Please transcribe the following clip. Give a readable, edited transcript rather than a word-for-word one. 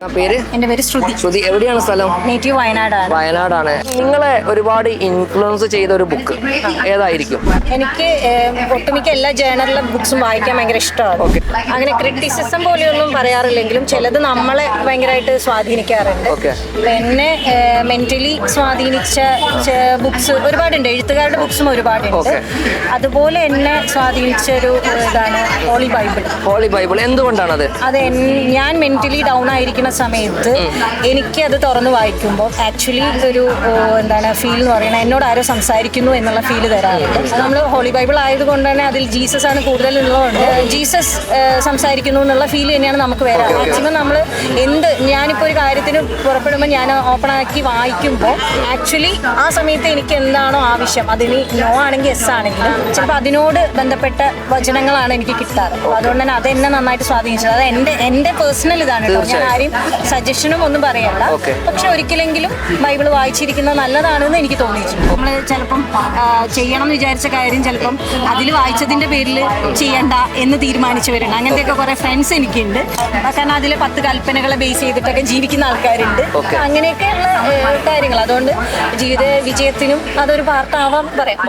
പേര്? എൻ്റെ പേര് ശ്രുതി. ശ്രുതി, എവിടെയാണ് സ്ഥലം? നേറ്റീവ് വയനാടാണ്. വയനാടാണ്. നിങ്ങളെ ഒരുപാട് ഇൻഫ്ലുവൻസ് ചെയ്ത ഒരു ബുക്ക് ഏതായിരിക്കും? എനിക്ക് ഒട്ടുമിക്ക എല്ലാ ജേണലിലെ ബുക്സും വായിക്കാൻ ഭയങ്കര ഇഷ്ടമാണ്. അങ്ങനെ ക്രിറ്റിസിസം പോലെയൊന്നും പറയാറില്ലെങ്കിലും ചിലത് നമ്മളെ ഭയങ്കരമായിട്ട് സ്വാധീനിക്കാറുണ്ട്. എന്നെ മെന്റലി സ്വാധീനിച്ച ബുക്സ് ഒരുപാടുണ്ട്. എഴുത്തുകാരുടെ ബുക്സും ഒരുപാടുണ്ട്. അതുപോലെ എന്നെ സ്വാധീനിച്ച ഒരു ഇതാണ് ഹോളി ബൈബിൾ. ഹോളി ബൈബിൾ എന്തുകൊണ്ടാണത്? അത് ഞാൻ മെന്റലി ഡൗൺ ആയിരിക്കുന്ന സമയത്ത് എനിക്ക് അത് തുറന്ന് വായിക്കുമ്പോൾ ആക്ച്വലി ഒരു ഫീൽ എന്ന് പറയുന്നത് എന്നോട് ആരോ സംസാരിക്കുന്നു എന്നുള്ള ഫീൽ തരാറുണ്ട്. നമ്മൾ ഹോളി ബൈബിൾ ആയതുകൊണ്ട് തന്നെ അതിൽ ജീസസ് ആണ് കൂടുതൽ ഉള്ളതുകൊണ്ട് ജീസസ് സംസാരിക്കുന്നു എന്നുള്ള ഫീൽ തന്നെയാണ് നമുക്ക് വരാറ്. മാക്സിമം നമ്മൾ ഞാനിപ്പോൾ ഒരു കാര്യത്തിന് പുറപ്പെടുമ്പോൾ ഞാൻ ഓപ്പൺ ആക്കി വായിക്കുമ്പോൾ ആക്ച്വലി ആ സമയത്ത് എനിക്ക് എന്താണോ ആവശ്യം, അതിന് നോ ആണെങ്കിൽ എസ് ആണെങ്കിലും ചിലപ്പോൾ അതിനോട് ബന്ധപ്പെട്ട വചനങ്ങളാണ് എനിക്ക് കിട്ടാറ്. അപ്പോൾ അതുകൊണ്ട് തന്നെ അതെന്നെ നന്നായിട്ട് സ്വാധീനിച്ചത്. അത് എൻ്റെ പേഴ്സണൽ ഇതാണ് കേട്ടോ. ഞാൻ ആരെയും സജഷനും ഒന്നും പറയണ്ട. പക്ഷെ ഒരിക്കലെങ്കിലും ബൈബിൾ വായിച്ചിരിക്കുന്നത് നല്ലതാണെന്ന് എനിക്ക് തോന്നിയിട്ടുണ്ട്. നമ്മൾ ചിലപ്പം ചെയ്യണം എന്ന് വിചാരിച്ച കാര്യം ചിലപ്പം അതിൽ വായിച്ചതിന്റെ പേരിൽ ചെയ്യണ്ട എന്ന് തീരുമാനിച്ചവരുണ്ട്. അങ്ങനത്തെയൊക്കെ കുറെ ഫ്രണ്ട്സ് എനിക്കുണ്ട്. കാരണം അതിലെ 10 കൽപ്പനകളെ ബേസ് ചെയ്തിട്ടൊക്കെ ജീവിക്കുന്ന ആൾക്കാരുണ്ട്. അങ്ങനെയൊക്കെയുള്ള കാര്യങ്ങൾ. അതുകൊണ്ട് ജീവിത വിജയത്തിനും അതൊരു പാർട്ടാവാൻ പറയാം.